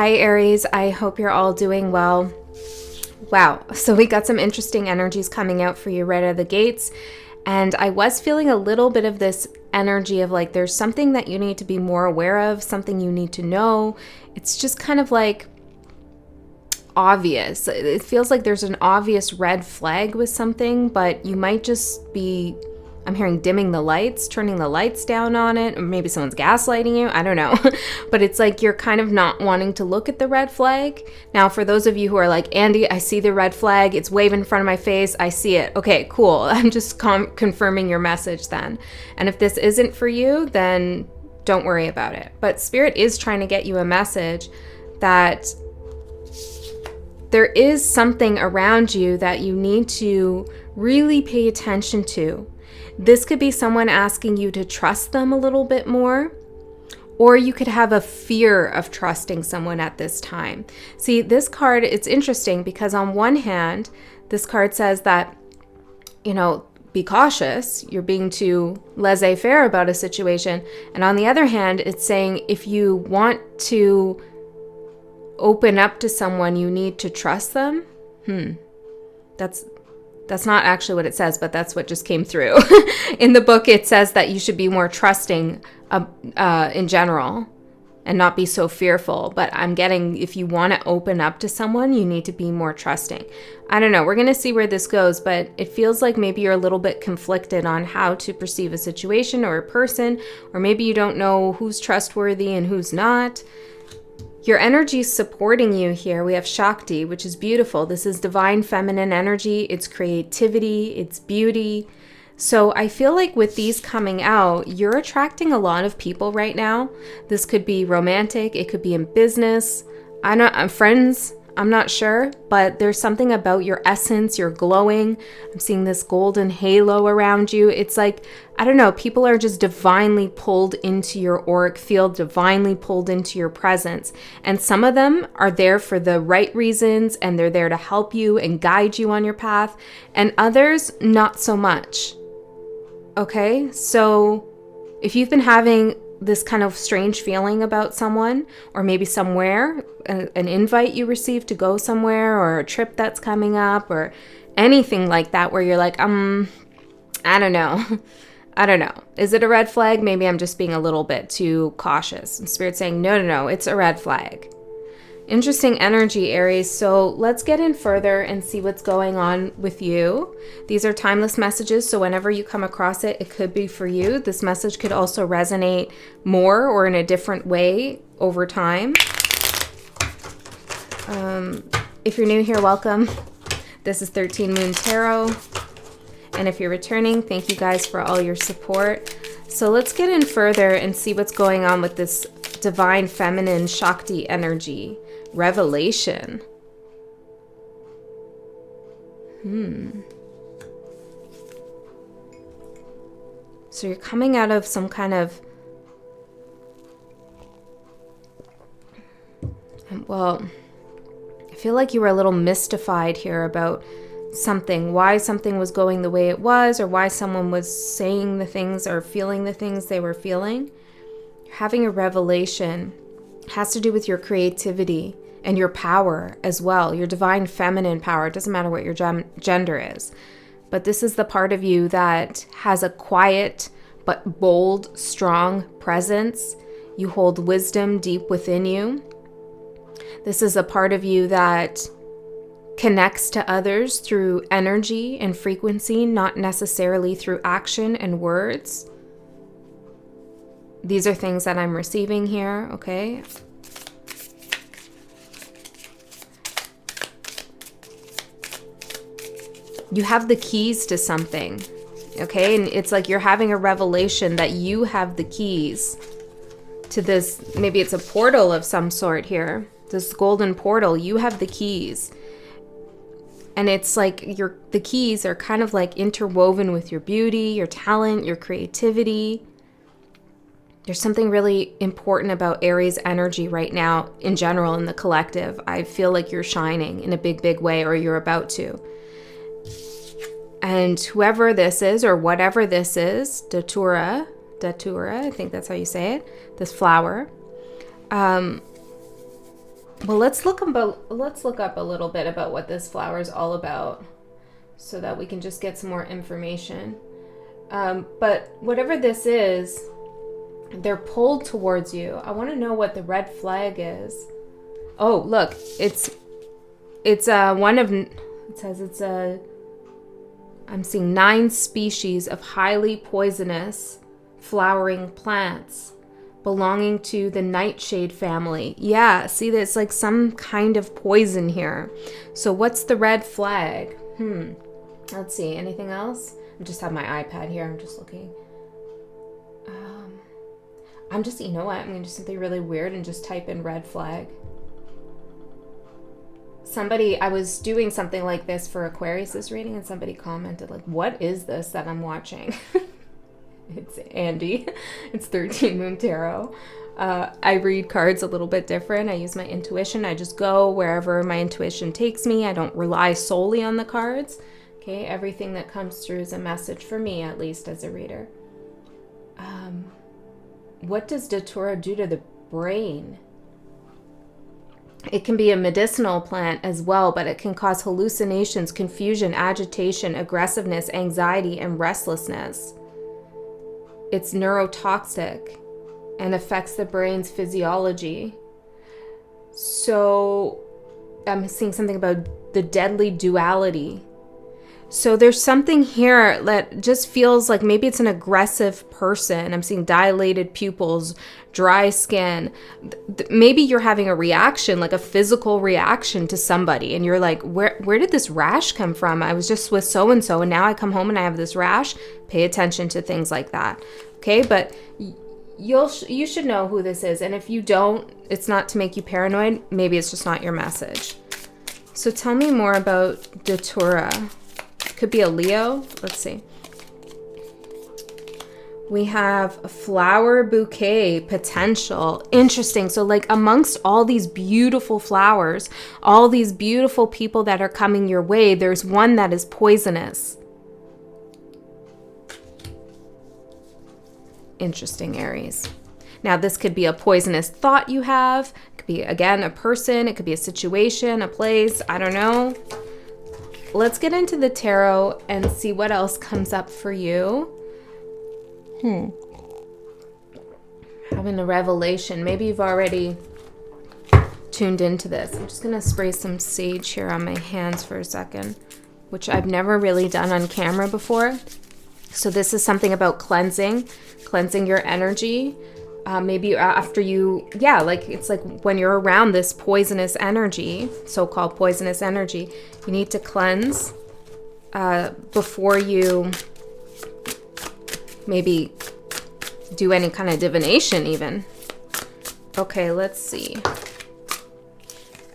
Hi Aries, I hope you're all doing well. Wow, so we got some interesting energies coming out for you right out of the gates. And I was feeling a little bit of this energy of like there's something that you need to be more aware of, something you need to know. It's just kind of like obvious. It feels like there's an obvious red flag with something, but you might just be, I'm hearing dimming the lights, turning the lights down on it, or maybe someone's gaslighting you. I don't know. But it's like you're kind of not wanting to look at the red flag. Now, for those of you who are like, Andy, I see the red flag. It's waving in front of my face. I see it. Okay, cool. I'm just confirming your message then. And if this isn't for you, then don't worry about it. But Spirit is trying to get you a message that there is something around you that you need to really pay attention to. This could be someone asking you to trust them a little bit more, or you could have a fear of trusting someone at this time. See, this card, it's interesting because on one hand, this card says that, be cautious. You're being too laissez-faire about a situation. And on the other hand, it's saying if you want to open up to someone, you need to trust them. That's not actually what it says, but that's what just came through. In the book, it says that you should be more trusting in general and not be so fearful. But I'm getting, if you want to open up to someone, you need to be more trusting. I don't know. We're going to see where this goes, but it feels like maybe you're a little bit conflicted on how to perceive a situation or a person, or maybe you don't know who's trustworthy and who's not. Your energy is supporting you here. We have Shakti, which is beautiful. This is divine feminine energy. It's creativity. It's beauty. So I feel like with these coming out, you're attracting a lot of people right now. This could be romantic. It could be in business. I'm friends. I'm not sure, but there's something about your essence. You're glowing. I'm seeing this golden halo around you. It's like, I don't know, people are just divinely pulled into your auric field, divinely pulled into your presence. And some of them are there for the right reasons, and they're there to help you and guide you on your path. And others, not so much. Okay, so if you've been having this kind of strange feeling about someone, or maybe somewhere, an invite you received to go somewhere, or a trip that's coming up, or anything like that, where you're like, I don't know. I don't know. Is it a red flag? Maybe I'm just being a little bit too cautious. And Spirit's saying, no, it's a red flag. Interesting energy, Aries. So let's get in further and see what's going on with you. These are timeless messages, so whenever you come across it, it could be for you. This message could also resonate more or in a different way over time. If you're new here, welcome. This is 13 Moon Tarot. And if you're returning, thank you guys for all your support. So let's get in further and see what's going on with this divine feminine Shakti energy. Revelation. So you're coming out of some kind of, well, I feel like you were a little mystified here about something, why something was going the way it was, or why someone was saying the things or feeling the things they were feeling. You're having a revelation. It has to do with your creativity and your power as well, your divine feminine power. It doesn't matter what your gender is. But this is the part of you that has a quiet but bold, strong presence. You hold wisdom deep within you. This is a part of you that connects to others through energy and frequency, not necessarily through action and words. These are things that I'm receiving here, okay? You have the keys to something, okay? And it's like you're having a revelation that you have the keys to this. Maybe it's a portal of some sort here. This golden portal, you have the keys. And it's like the keys are kind of like interwoven with your beauty, your talent, your creativity. There's something really important about Aries energy right now in general in the collective. I feel like you're shining in a big, big way, or you're about to. And whoever this is, or whatever this is, Datura, I think that's how you say it, this flower, Well, let's look up a little bit about what this flower is all about, so that we can just get some more information. But whatever this is, they're pulled towards you. I want to know what the red flag is. Oh, look, it's one of, it says it's I'm seeing 9 species of highly poisonous flowering plants belonging to the nightshade family. Yeah, see, there's like some kind of poison here. So what's the red flag? Let's see, anything else? I just have my iPad here, I'm just looking. You know what, I'm gonna do something really weird and just type in red flag. I was doing something like this for Aquarius' reading, and somebody commented, like, what is this that I'm watching? It's Andy. It's 13 Moon Tarot. I read cards a little bit different. I use my intuition. I just go wherever my intuition takes me. I don't rely solely on the cards. Okay, everything that comes through is a message for me, at least as a reader. What does Datura do to the brain? It can be a medicinal plant as well, but it can cause hallucinations, confusion, agitation, aggressiveness, anxiety, and restlessness. It's neurotoxic and affects the brain's physiology. So I'm seeing something about the deadly duality. So there's something here that just feels like maybe it's an aggressive person. I'm seeing dilated pupils, dry skin. Maybe you're having a reaction, like a physical reaction to somebody, and you're like, where did this rash come from? I was just with so-and-so, and now I come home and I have this rash. Pay attention to things like that. Okay, but you should know who this is. And if you don't, it's not to make you paranoid. Maybe it's just not your message. So tell me more about Datura. Could be a Leo. Let's see. We have a flower bouquet potential. Interesting. So like amongst all these beautiful flowers, all these beautiful people that are coming your way, there's one that is poisonous. Interesting, Aries. Now this could be a poisonous thought you have. It could be, again, a person. It could be a situation, a place. I don't know. Let's get into the tarot and see what else comes up for you. Having a revelation. Maybe you've already tuned into this. I'm just going to spray some sage here on my hands for a second, which I've never really done on camera before. So this is something about cleansing your energy. Maybe after it's like when you're around this poisonous energy, so-called poisonous energy, you need to cleanse before you maybe do any kind of divination even. Okay, let's see.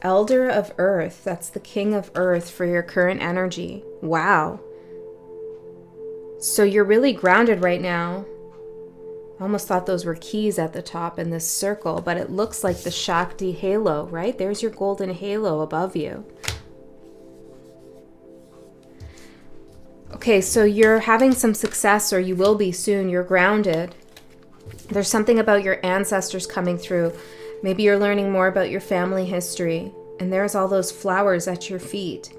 Elder of Earth, that's the King of Earth for your current energy. Wow. So you're really grounded right now. I almost thought those were keys at the top in this circle, but it looks like the Shakti halo, right? There's your golden halo above you. Okay, so you're having some success, or you will be soon. You're grounded. There's something about your ancestors coming through. Maybe you're learning more about your family history, and there's all those flowers at your feet.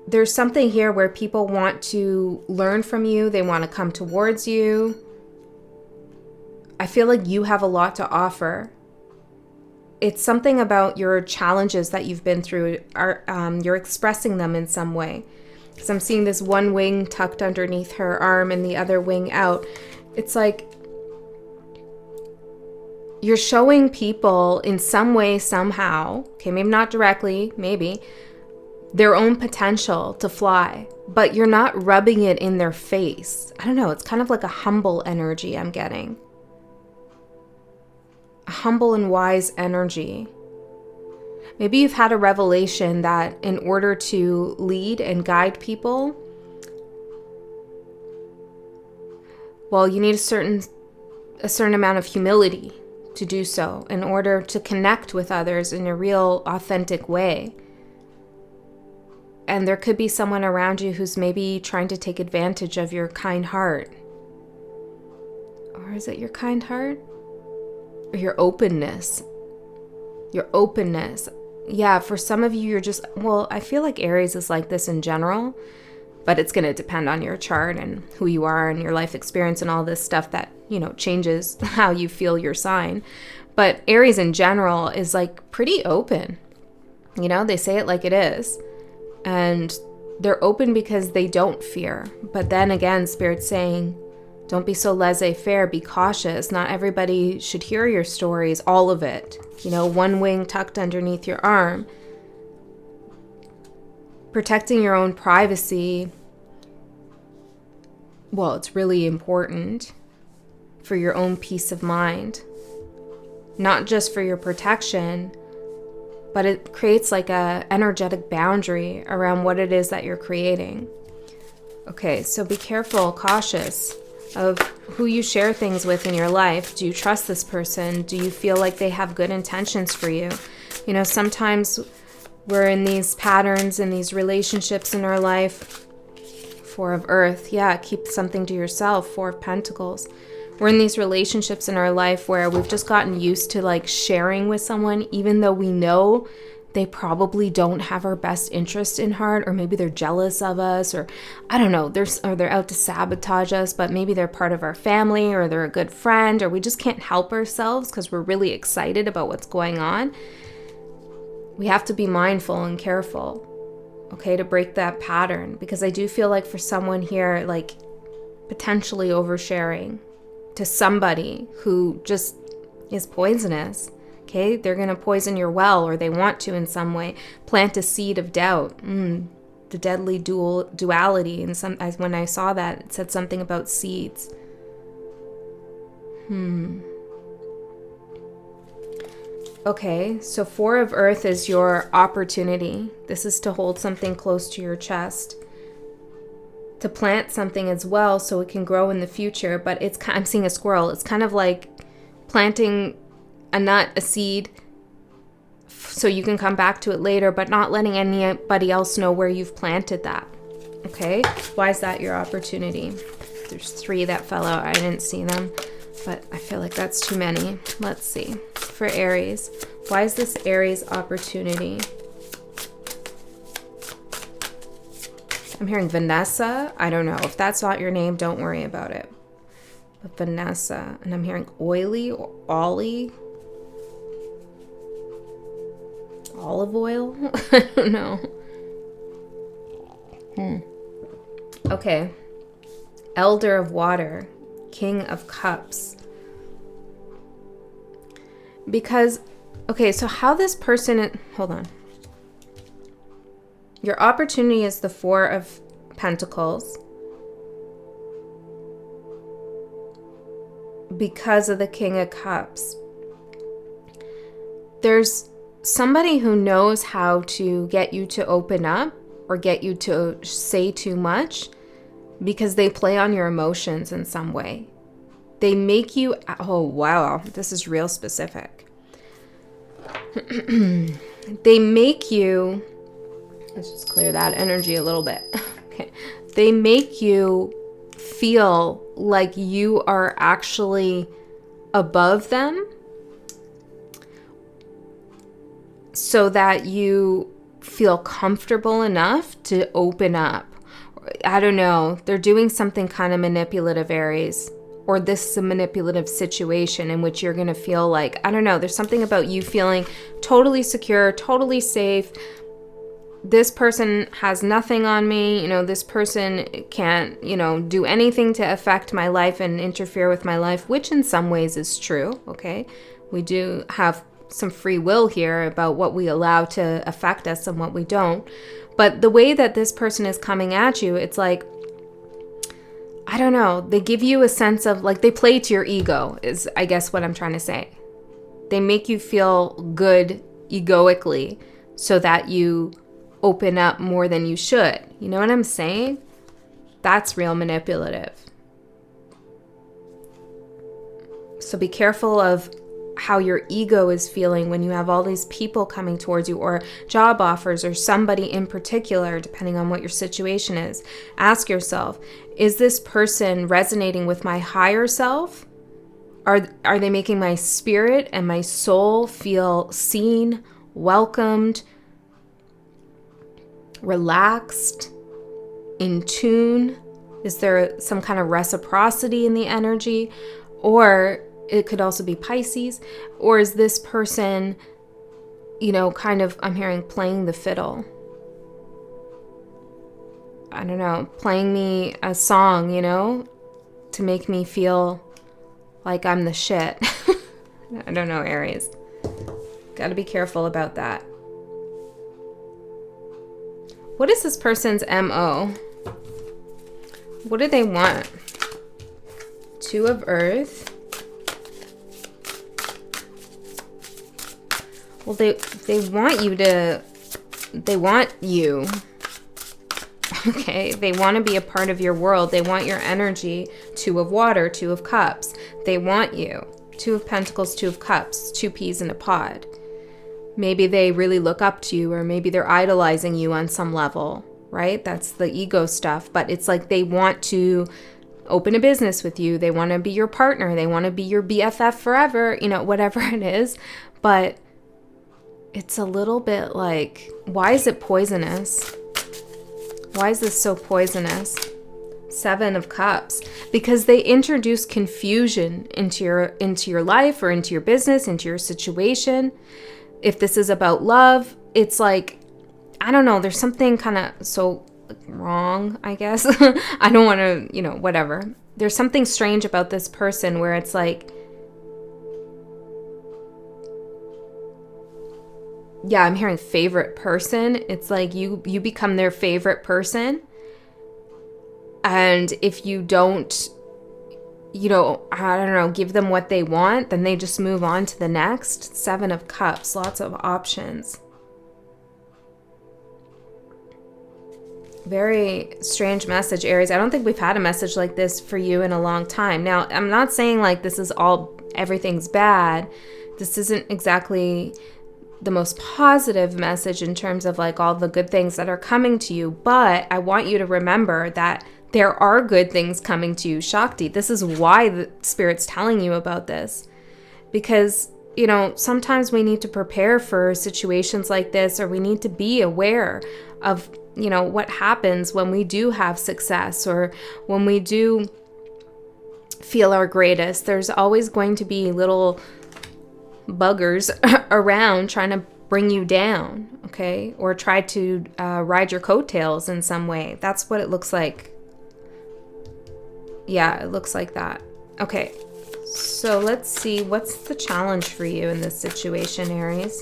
There's something here where people want to learn from you. They want to come towards you. I feel like you have a lot to offer. It's something about your challenges that you've been through. You're expressing them in some way. Because I'm seeing this one wing tucked underneath her arm and the other wing out. It's like you're showing people in some way, somehow, okay, maybe not directly, maybe, their own potential to fly. But you're not rubbing it in their face. I don't know, it's kind of like a humble energy I'm getting. A humble and wise energy. Maybe you've had a revelation that in order to lead and guide people, well, you need a certain amount of humility to do so in order to connect with others in a real, authentic way. And there could be someone around you who's maybe trying to take advantage of your kind heart. Or is it your kind heart? Or your openness? your openness. Yeah, for some of you, you're just, well, I feel like Aries is like this in general, but it's going to depend on your chart and who you are and your life experience and all this stuff that, you know, changes how you feel your sign. But Aries in general is like pretty open. You know, they say it like it is. And they're open because they don't fear. But then again, Spirit's saying, don't be so laissez-faire, be cautious. Not everybody should hear your stories, all of it. You know, one wing tucked underneath your arm. Protecting your own privacy, well, it's really important for your own peace of mind. Not just for your protection, but it creates like a energetic boundary around what it is that you're creating. Okay, so be careful, cautious of who you share things with in your life. Do you trust this person? Do you feel like they have good intentions for you? You know, sometimes we're in these patterns and these relationships in our life. Four of Earth, yeah, keep something to yourself. Four of Pentacles. We're in these relationships in our life where we've just gotten used to like sharing with someone, even though we know they probably don't have our best interest in heart, or maybe they're jealous of us, or I don't know, they're out to sabotage us, but maybe they're part of our family, or they're a good friend, or we just can't help ourselves because we're really excited about what's going on. We have to be mindful and careful, okay, to break that pattern, because I do feel like for someone here, like potentially oversharing to somebody who just is poisonous. Okay, they're going to poison your well, or they want to in some way. Plant a seed of doubt. The deadly duality. And when I saw that, it said something about seeds. Okay, so Four of Earth is your opportunity. This is to hold something close to your chest. To plant something as well so it can grow in the future. But I'm seeing a squirrel. It's kind of like planting a nut, a seed, so you can come back to it later, but not letting anybody else know where you've planted that. Okay? Why is that your opportunity? There's 3 that fell out. I didn't see them, but I feel like that's too many. Let's see. For Aries, why is this Aries opportunity? I'm hearing Vanessa. I don't know. If that's not your name, don't worry about it. But Vanessa. And I'm hearing oily or Ollie. Olive oil? I don't know. Okay. Elder of Water. King of Cups. Because, okay, so how this person... Hold on. Your opportunity is the Four of Pentacles. Because of the King of Cups. There's somebody who knows how to get you to open up or get you to say too much because they play on your emotions in some way. They make you, oh wow, this is real specific. They make you, let's just clear that energy a little bit. Okay. They make you feel like you are actually above them, so that you feel comfortable enough to open up. I don't know. They're doing something kind of manipulative, Aries. Or this is a manipulative situation in which you're going to feel like, I don't know, there's something about you feeling totally secure, totally safe. This person has nothing on me. You know, this person can't, you know, do anything to affect my life and interfere with my life, which in some ways is true, okay? We do have some free will here about what we allow to affect us and what we don't. But the way that this person is coming at you, it's like, I don't know, they give you a sense of, like, they play to your ego is, I guess, what I'm trying to say. They make you feel good egoically so that you open up more than you should. You know what I'm saying? That's real manipulative. So be careful of how your ego is feeling when you have all these people coming towards you, or job offers, or somebody in particular, depending on what your situation is. Ask yourself, is this person resonating with my higher self, Are they making my spirit and my soul feel seen, welcomed, relaxed, in tune? Is there some kind of reciprocity in the energy? Or it could also be Pisces. Or is this person, kind of, I'm hearing playing the fiddle. I don't know, playing me a song, to make me feel like I'm the shit. I don't know, Aries. Got to be careful about that. What is this person's MO? What do they want? Two of Earth. Well, they want you to... They want you. Okay, they want to be a part of your world. They want your energy. Two of Water, Two of Cups. They want you. Two of Pentacles, Two of Cups. Two peas in a pod. Maybe they really look up to you, or maybe they're idolizing you on some level, right? That's the ego stuff. But it's like they want to open a business with you. They want to be your partner. They want to be your BFF forever, whatever it is. But it's a little bit like, why is it poisonous? Why is this so poisonous? Seven of Cups. Because they introduce confusion into your life, or into your business, into your situation. If this is about love, it's like, I don't know, there's something kind of so wrong, I guess. I don't want to, whatever. There's something strange about this person where it's like, yeah, I'm hearing favorite person. It's like you become their favorite person. And if you don't, I don't know, give them what they want, then they just move on to the next. Seven of Cups, lots of options. Very strange message, Aries. I don't think we've had a message like this for you in a long time. Now, I'm not saying like this is everything's bad. This isn't exactly the most positive message in terms of like all the good things that are coming to you. But I want you to remember that there are good things coming to you, Shakti. This is why the Spirit's telling you about this. Because, sometimes we need to prepare for situations like this, or we need to be aware of, what happens when we do have success, or when we do feel our greatest. There's always going to be little buggers around trying to bring you down, okay? Or try to ride your coattails in some way. That's what it looks like. Yeah, it looks like that. Okay, so let's see. What's the challenge for you in this situation, Aries?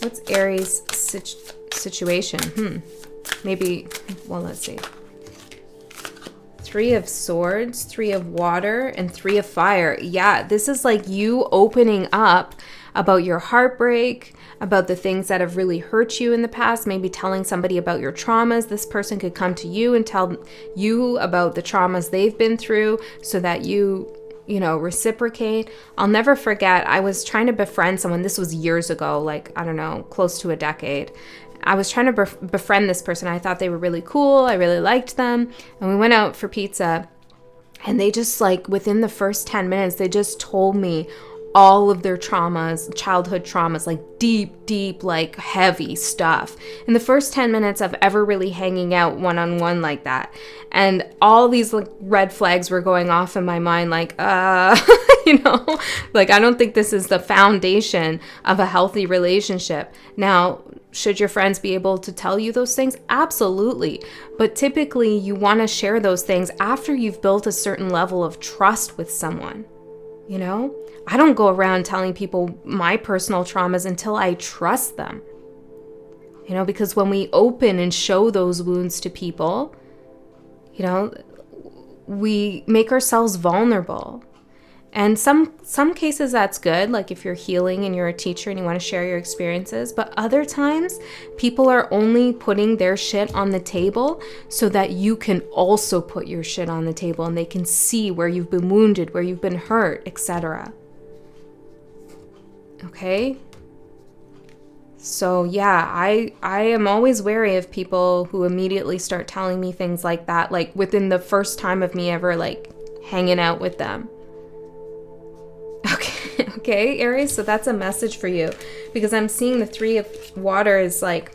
What's Aries' situation? Maybe, well, let's see. Three of Swords, Three of Water, and Three of Fire. Yeah, this is like you opening up about your heartbreak, about the things that have really hurt you in the past, maybe telling somebody about your traumas. This person could come to you and tell you about the traumas they've been through so that you reciprocate. I'll never forget, I was trying to befriend someone. This was years ago, like, I don't know, close to a decade. I was trying to befriend this person. I thought they were really cool. I really liked them. And we went out for pizza. And they just like, within the first 10 minutes, they just told me all of their traumas, childhood traumas, like deep, like heavy stuff. In the first 10 minutes of ever really hanging out one-on-one like that. And all these like red flags were going off in my mind, like, like I don't think this is the foundation of a healthy relationship. Now, should your friends be able to tell you those things? Absolutely. But typically you want to share those things after you've built a certain level of trust with someone, I don't go around telling people my personal traumas until I trust them. Because when we open and show those wounds to people, we make ourselves vulnerable. And some cases that's good, like if you're healing and you're a teacher and you want to share your experiences. But other times, people are only putting their shit on the table so that you can also put your shit on the table and they can see where you've been wounded, where you've been hurt, etc. Okay? So yeah, I am always wary of people who immediately start telling me things like that, like within the first time of me ever like hanging out with them. Okay, Aries, so that's a message for you, because I'm seeing the Three of Water is like,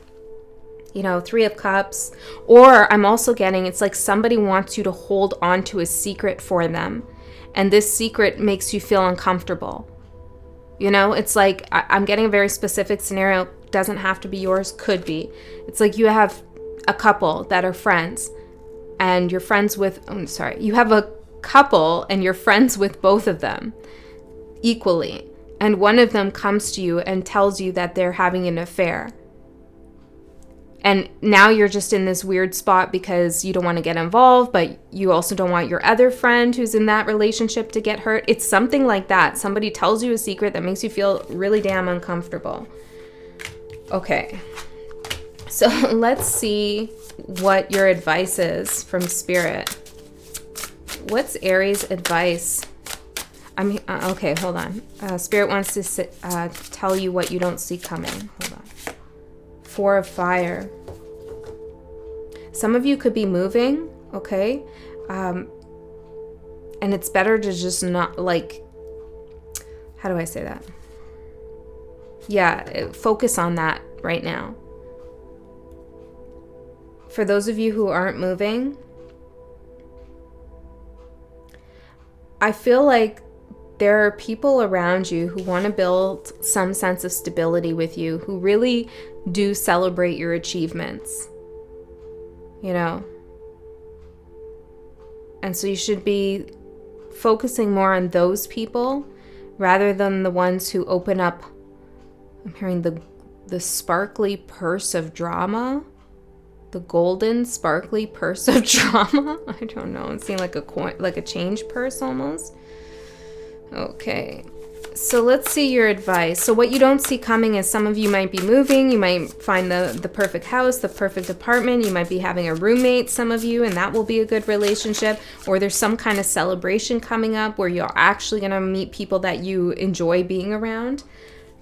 you know, Three of Cups, or I'm also getting, it's like somebody wants you to hold on to a secret for them, and this secret makes you feel uncomfortable. You know, it's like, I'm getting a very specific scenario, doesn't have to be yours, could be. It's like you have a couple that are friends, and you're friends with, you have a couple and you're friends with both of them equally, and one of them comes to you and tells you that they're having an affair. And now you're just in this weird spot because you don't want to get involved, but you also don't want your other friend who's in that relationship to get hurt. It's something like that. Somebody tells you a secret that makes you feel really damn uncomfortable. Okay. So let's see what your advice is from Spirit. What's Aries' advice? Okay, hold on. Spirit wants to tell you what you don't see coming. Hold on. Four of Fire. Some of you could be moving, okay? And it's better to just not, like, how do I say that? Yeah, focus on that right now. For those of you who aren't moving, I feel like there are people around you who want to build some sense of stability with you, who really do celebrate your achievements, you know? And so you should be focusing more on those people rather than the ones who open up. I'm hearing the sparkly purse of drama, the golden sparkly purse of drama. I don't know. It seemed like a coin, like a change purse almost. Okay, so let's see your advice. So what you don't see coming is some of you might be moving. You might find the perfect house, the perfect apartment. You might be having a roommate, some of you, and that will be a good relationship. Or there's some kind of celebration coming up where you're actually going to meet people that you enjoy being around.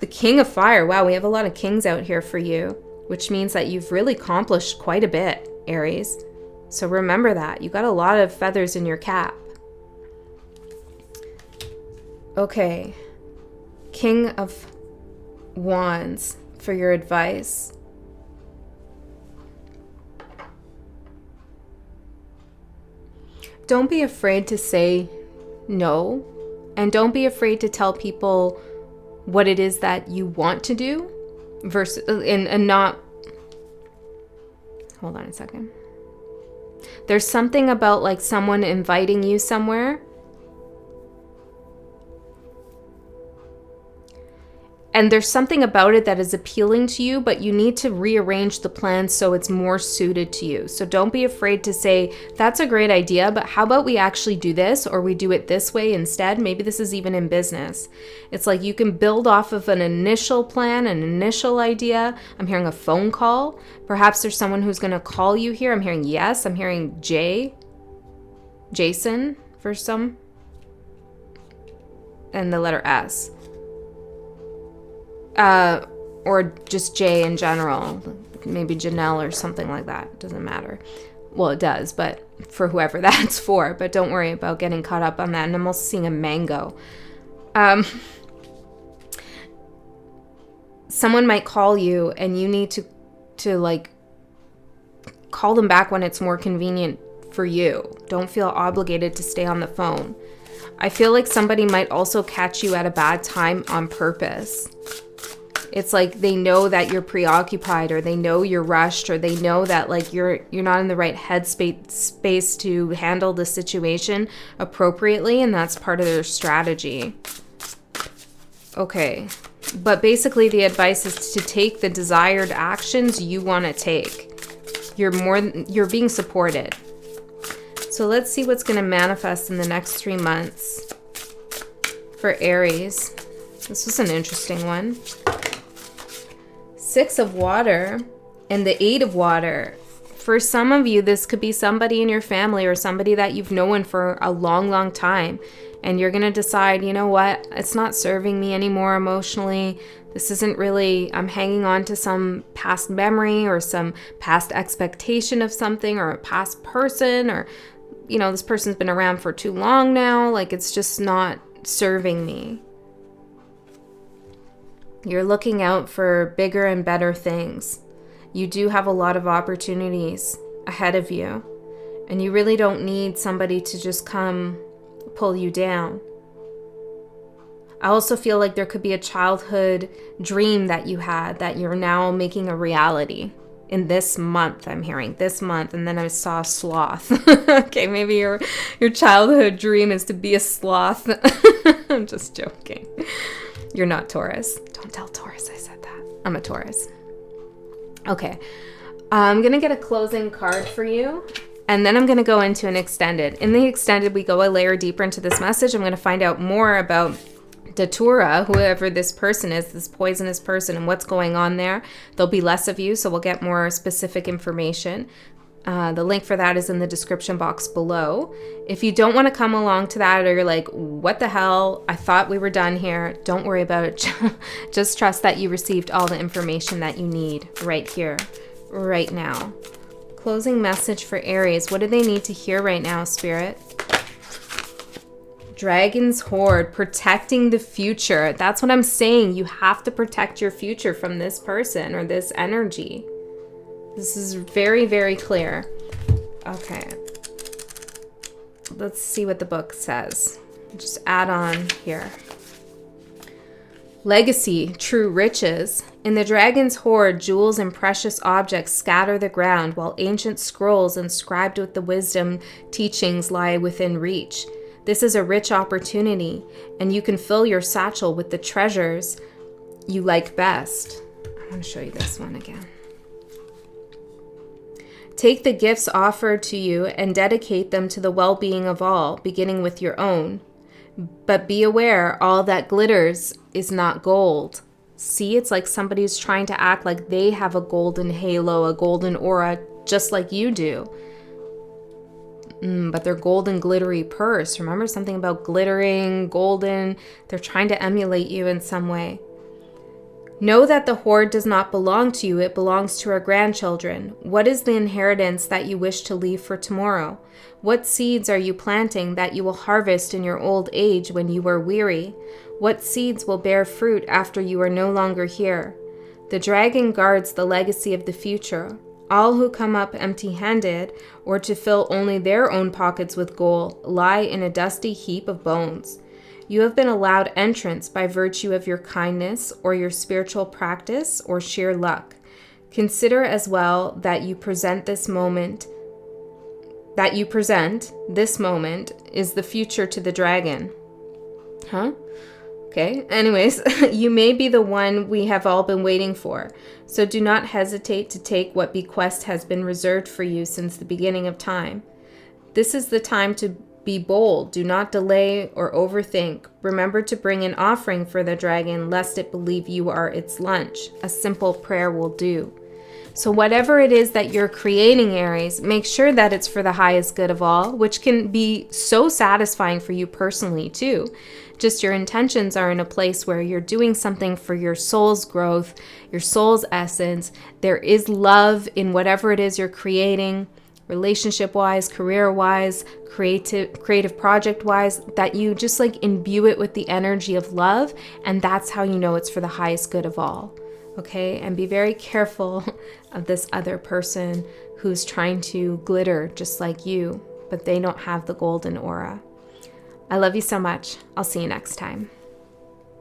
The King of Fire. Wow, we have a lot of kings out here for you, which means that you've really accomplished quite a bit, Aries. So remember that. You got a lot of feathers in your cap. Okay, King of Wands for your advice. Don't be afraid to say no, and don't be afraid to tell people what it is that you want to do versus and not. Hold on a second. There's something about like someone inviting you somewhere, and there's something about it that is appealing to you, but you need to rearrange the plan so it's more suited to you. So don't be afraid to say, that's a great idea, but how about we actually do this, or we do it this way instead? Maybe this is even in business. It's like you can build off of an initial plan, an initial idea. I'm hearing a phone call. Perhaps there's someone who's going to call you here. I'm hearing yes. I'm hearing Jason for some, and the letter S. Or just J in general, maybe Janelle or something like that. It doesn't matter. Well, it does, but for whoever that's for. But don't worry about getting caught up on that. And I'm also seeing a mango. Someone might call you, and you need to like call them back when it's more convenient for you. Don't feel obligated to stay on the phone. I feel like somebody might also catch you at a bad time on purpose. It's like they know that you're preoccupied, or they know you're rushed, or they know that like you're not in the right space to handle the situation appropriately, and that's part of their strategy. Okay, but basically the advice is to take the desired actions you want to take. You're being supported. So let's see what's going to manifest in the next 3 months for Aries. This was an interesting one. 6 of Water and the 8 of Water. For some of you, this could be somebody in your family or somebody that you've known for a long, long time. And you're going to decide, you know what? It's not serving me anymore emotionally. This isn't really, I'm hanging on to some past memory or some past expectation of something, or a past person, or, you know, this person's been around for too long now. Like, it's just not serving me. You're looking out for bigger and better things. You do have a lot of opportunities ahead of you, and you really don't need somebody to just come pull you down. I also feel like there could be a childhood dream that you had that you're now making a reality in this month. I'm hearing this month, and then I saw a sloth. Okay, maybe your childhood dream is to be a sloth. I'm just joking. You're not Taurus. Don't tell Taurus I said that. I'm a Taurus. Okay, I'm gonna get a closing card for you, and then I'm gonna go into an extended. In the extended, we go a layer deeper into this message. I'm gonna find out more about Datura, whoever this person is, this poisonous person, and what's going on there. There'll be less of you, so we'll get more specific information. The link for that is in the description box below. If you don't want to come along to that, or you're like, what the hell? I thought we were done here. Don't worry about it. Just trust that you received all the information that you need right here, right now. Closing message for Aries. What do they need to hear right now, Spirit? Dragon's Horde, protecting the future. That's what I'm saying. You have to protect your future from this person or this energy. This is very, very clear. Okay. Let's see what the book says. Just add on here. Legacy, true riches. In the Dragon's Horde, jewels and precious objects scatter the ground, while ancient scrolls inscribed with the wisdom teachings lie within reach. This is a rich opportunity, and you can fill your satchel with the treasures you like best. I want to show you this one again. Take the gifts offered to you and dedicate them to the well-being of all, beginning with your own. But be aware, all that glitters is not gold. See, it's like somebody's trying to act like they have a golden halo, a golden aura, just like you do. But they're golden glittery purse. Remember something about glittering, golden. They're trying to emulate you in some way. Know that the hoard does not belong to you. It belongs to our grandchildren. What is the inheritance that you wish to leave for tomorrow? What seeds are you planting that you will harvest in your old age when you are weary? What seeds will bear fruit after you are no longer here? The dragon guards the legacy of the future. All who come up empty-handed, or to fill only their own pockets with gold, lie in a dusty heap of bones. You have been allowed entrance by virtue of your kindness, or your spiritual practice, or sheer luck. Consider as well that this moment is the future to the dragon. Huh? Okay, anyways, you may be the one we have all been waiting for, so do not hesitate to take what bequest has been reserved for you since the beginning of time. This is the time to be bold. Do not delay or overthink. Remember to bring an offering for the dragon, lest it believe you are its lunch. A simple prayer will do. So whatever it is that you're creating, Aries, make sure that it's for the highest good of all, which can be so satisfying for you personally too. Just your intentions are in a place where you're doing something for your soul's growth, your soul's essence. There is love in whatever it is you're creating, relationship-wise, career-wise, creative project-wise, that you just like imbue it with the energy of love, and that's how you know it's for the highest good of all. Okay, and be very careful of this other person who's trying to glitter just like you, but they don't have the golden aura. I love you so much. I'll see you next time.